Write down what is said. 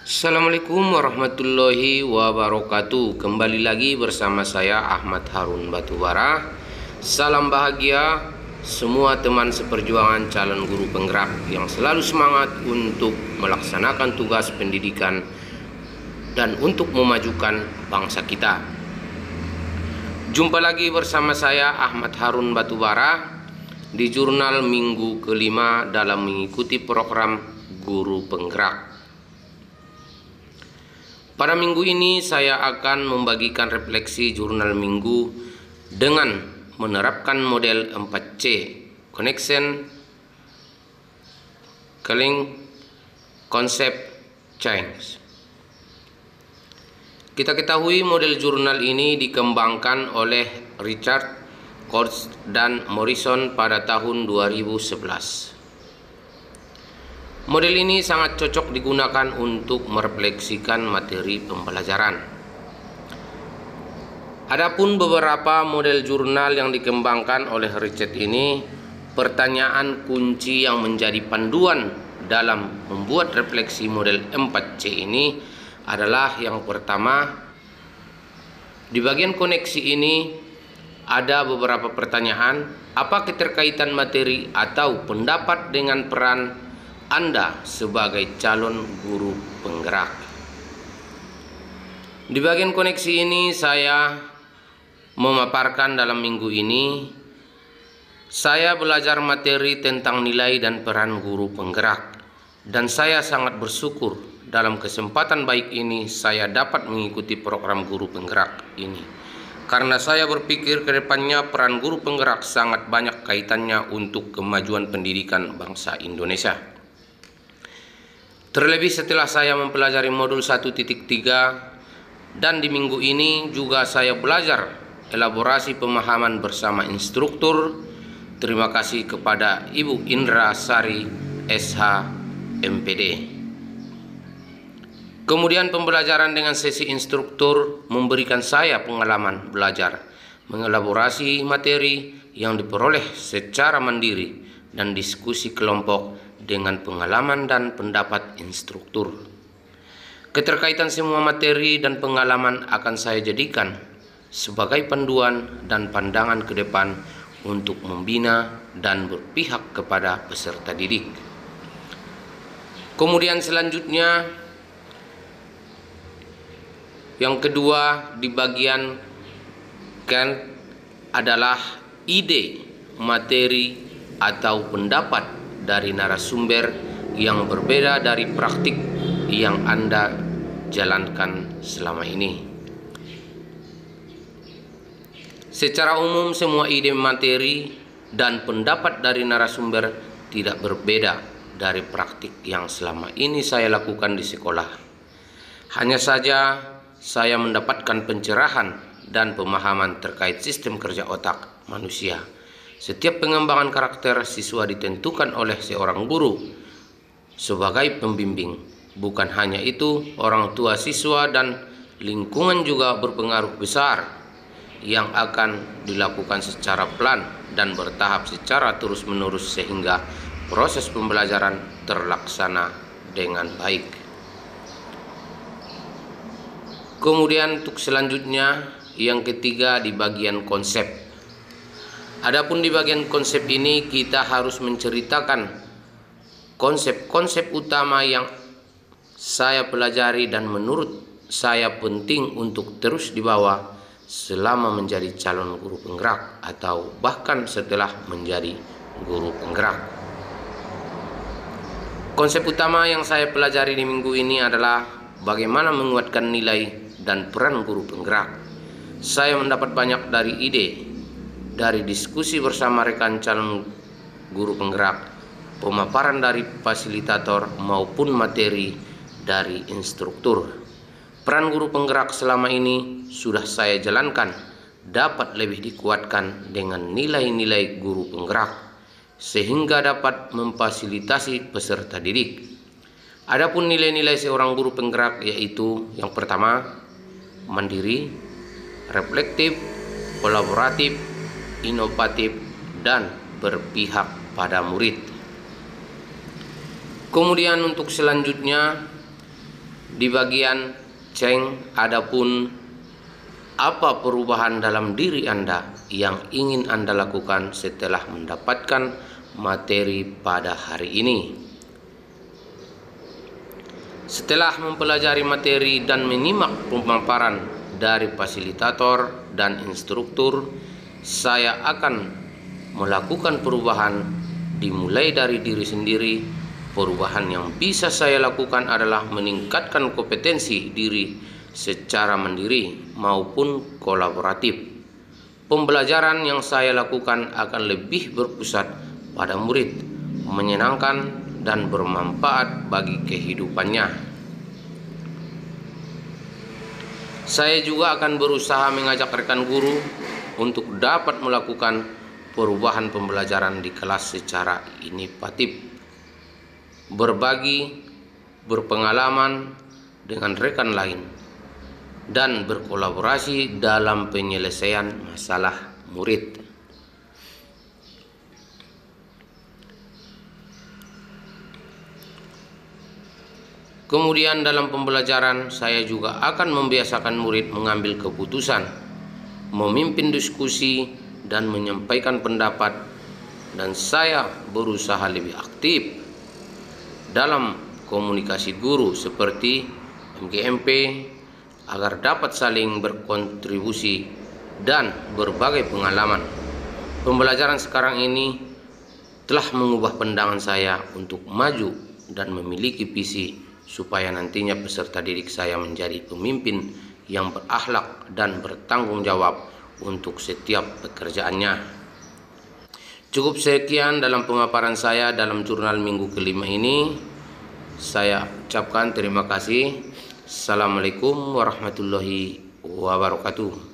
Assalamualaikum warahmatullahi wabarakatuh. Kembali lagi bersama saya Ahmad Harun Batubara. Salam bahagia semua teman seperjuangan calon guru penggerak yang selalu semangat untuk melaksanakan tugas pendidikan dan untuk memajukan bangsa kita. Jumpa lagi bersama saya Ahmad Harun Batubara di jurnal minggu kelima dalam mengikuti program Guru Penggerak. Pada minggu ini saya akan membagikan refleksi jurnal minggu dengan menerapkan model 4C, Connection, Calling, Concept, Change. Kita ketahui model jurnal ini dikembangkan oleh Richard Koch dan Morrison pada tahun 2011. Model ini sangat cocok digunakan untuk merefleksikan materi pembelajaran. Adapun beberapa model jurnal yang dikembangkan oleh Richard ini, pertanyaan kunci yang menjadi panduan dalam membuat refleksi model 4C ini adalah yang pertama, di bagian koneksi ini ada beberapa pertanyaan, apa keterkaitan materi atau pendapat dengan peran Anda sebagai calon guru penggerak. Di bagian koneksi ini saya memaparkan dalam minggu ini saya belajar materi tentang nilai dan peran guru penggerak, dan saya sangat bersyukur dalam kesempatan baik ini saya dapat mengikuti program guru penggerak ini, karena saya berpikir ke depannya peran guru penggerak sangat banyak kaitannya untuk kemajuan pendidikan bangsa Indonesia. Terlebih setelah saya mempelajari modul 1.3 dan di minggu ini juga saya belajar elaborasi pemahaman bersama instruktur. Terima kasih kepada Ibu Indra Sari SH MPD. Kemudian pembelajaran dengan sesi instruktur memberikan saya pengalaman belajar mengelaborasi materi yang diperoleh secara mandiri dan diskusi kelompok dengan pengalaman dan pendapat instruktur. Keterkaitan semua materi dan pengalaman akan saya jadikan sebagai panduan dan pandangan ke depan untuk membina dan berpihak kepada peserta didik. Kemudian selanjutnya, yang kedua di bagian kan adalah ide, materi atau pendapat dari narasumber yang berbeda dari praktik yang Anda jalankan selama ini. Secara umum semua ide, materi, dan pendapat dari narasumber tidak berbeda dari praktik yang selama ini saya lakukan di sekolah. Hanya saja saya mendapatkan pencerahan dan pemahaman terkait sistem kerja otak manusia. Setiap pengembangan karakter siswa ditentukan oleh seorang guru sebagai pembimbing. Bukan hanya itu, orang tua siswa dan lingkungan juga berpengaruh besar yang akan dilakukan secara pelan dan bertahap secara terus-menerus sehingga proses pembelajaran terlaksana dengan baik. Kemudian untuk selanjutnya, yang ketiga di bagian konsep. Adapun di bagian konsep ini kita harus menceritakan konsep-konsep utama yang saya pelajari dan menurut saya penting untuk terus dibawa selama menjadi calon guru penggerak atau bahkan setelah menjadi guru penggerak. Konsep utama yang saya pelajari di minggu ini adalah bagaimana menguatkan nilai dan peran guru penggerak. Saya mendapat banyak dari ide dari diskusi bersama rekan calon guru penggerak, pemaparan dari fasilitator maupun materi dari instruktur. Peran guru penggerak selama ini sudah saya jalankan dapat lebih dikuatkan dengan nilai-nilai guru penggerak sehingga dapat memfasilitasi peserta didik. Adapun nilai-nilai seorang guru penggerak yaitu yang pertama, mandiri, reflektif, kolaboratif, inovatif, dan berpihak pada murid. Kemudian untuk selanjutnya Di bagian Ceng, adapun apa perubahan dalam diri Anda yang ingin Anda lakukan setelah mendapatkan materi pada hari ini? Setelah mempelajari materi dan menyimak pemaparan dari fasilitator dan instruktur, saya akan melakukan perubahan dimulai dari diri sendiri. Perubahan yang bisa saya lakukan adalah meningkatkan kompetensi diri secara mandiri maupun kolaboratif. Pembelajaran yang saya lakukan akan lebih berpusat pada murid, menyenangkan dan bermanfaat bagi kehidupannya. Saya juga akan berusaha mengajak rekan guru untuk dapat melakukan perubahan pembelajaran di kelas secara inovatif, berbagi, berpengalaman dengan rekan lain, dan berkolaborasi dalam penyelesaian masalah murid. Kemudian dalam pembelajaran, saya juga akan membiasakan murid mengambil keputusan, memimpin diskusi, dan menyampaikan pendapat, dan saya berusaha lebih aktif dalam komunikasi guru seperti MGMP agar dapat saling berkontribusi dan berbagai pengalaman. Pembelajaran sekarang ini telah mengubah pandangan saya untuk maju dan memiliki visi supaya nantinya peserta didik saya menjadi pemimpin yang berakhlak dan bertanggung jawab untuk setiap pekerjaannya. Cukup sekian dalam pemaparan saya dalam jurnal minggu kelima ini. Saya ucapkan terima kasih. Assalamualaikum warahmatullahi wabarakatuh.